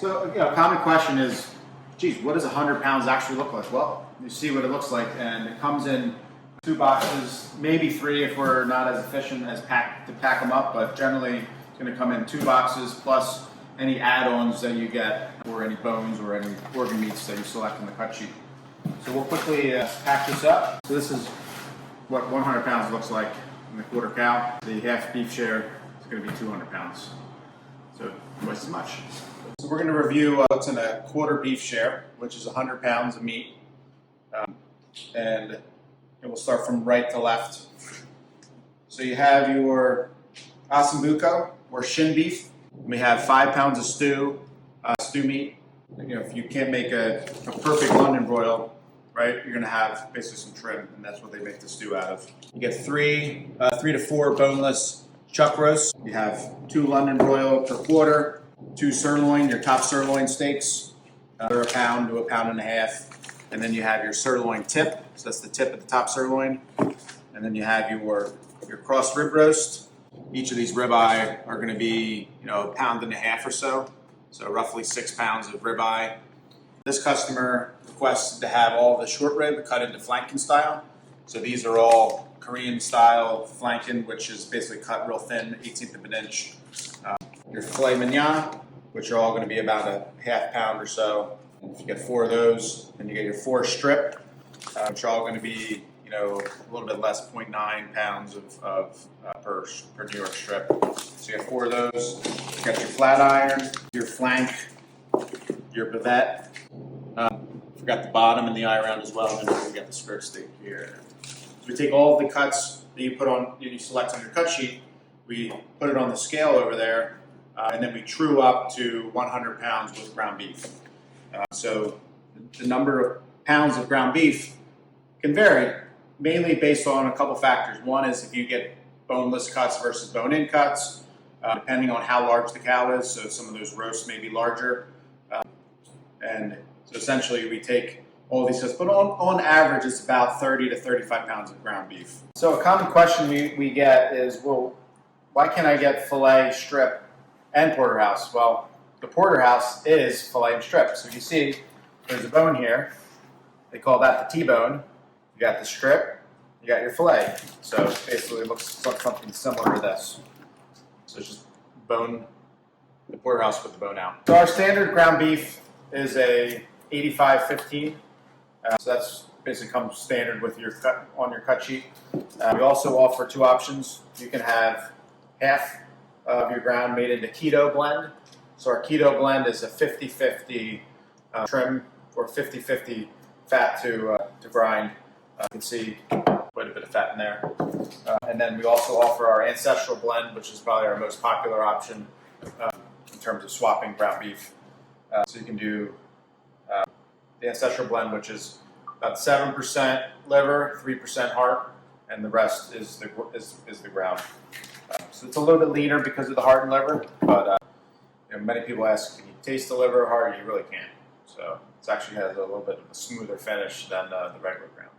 So, a common question is, geez, what does 100 pounds actually look like? Well, you see what it looks like, and it comes in 2 boxes, maybe 3 if we're not as efficient as to pack them up, but generally it's going to come in 2 boxes plus any add-ons that you get, or any bones or any organ meats that you select in the cut sheet. So we'll quickly pack this up. So this is what 100 pounds looks like in the quarter cow. The half beef share is going to be 200 pounds, so twice as much. So we're going to review what's in a quarter beef share, which is 100 pounds of meat. And we'll start from right to left. So you have your ossobuco, or shin beef. We have 5 pounds of stew meat. If you can't make a perfect London broil, right, you're going to have basically some trim, and that's what they make the stew out of. You get 3 to 4 boneless chuck roasts. You have 2 London broil per quarter, 2 sirloin, your top sirloin steaks. They're a pound to a pound and a half. And then you have your sirloin tip, so that's the tip of the top sirloin. And then you have your cross rib roast. Each of these ribeye are going to be, a pound and a half or so. So roughly 6 pounds of ribeye. This customer requested to have all the short rib cut into flanken style. So these are all Korean style flanken, which is basically cut real thin, 1/18 of an inch. Your filet mignon, which are all going to be about a half pound or so. And if you get 4 of those, then you get your 4 strip, which are all going to be, a little bit less, 0.9 pounds per New York strip. So you have 4 of those. You got your flat iron, your flank, your bavette. Forgot the bottom and the eye round as well, and then we got the skirt steak here. So we take all of the cuts that you select on your cut sheet, we put it on the scale over there, and then we true up to 100 pounds with ground beef. So the number of pounds of ground beef can vary, mainly based on a couple factors. One is if you get boneless cuts versus bone-in cuts, depending on how large the cow is. So some of those roasts may be larger. And so essentially we take all these cuts, but on average it's about 30 to 35 pounds of ground beef. So a common question we get is, well, why can't I get filet, strip, and porterhouse? Well, the porterhouse is filet and strip. So you see there's a bone here. They call that the T-bone. You got the strip, you got your filet. So basically it looks like something similar to this. So it's just bone, the porterhouse with the bone out. So our standard ground beef is a 85/15. So that's basically comes standard with your cut on your cut sheet. We also offer 2 options. You can have half of your ground made into Keto Blend. So our Keto Blend is a 50/50 trim, or 50/50 fat to grind. You can see quite a bit of fat in there. And then we also offer our Ancestral Blend, which is probably our most popular option in terms of swapping ground beef. So you can do the Ancestral Blend, which is about 7% liver, 3% heart, and the rest is the ground. So it's a little bit leaner because of the heart and liver, but many people ask, can you taste the liver or heart? You really can't. So it actually has a little bit of a smoother finish than the regular ground.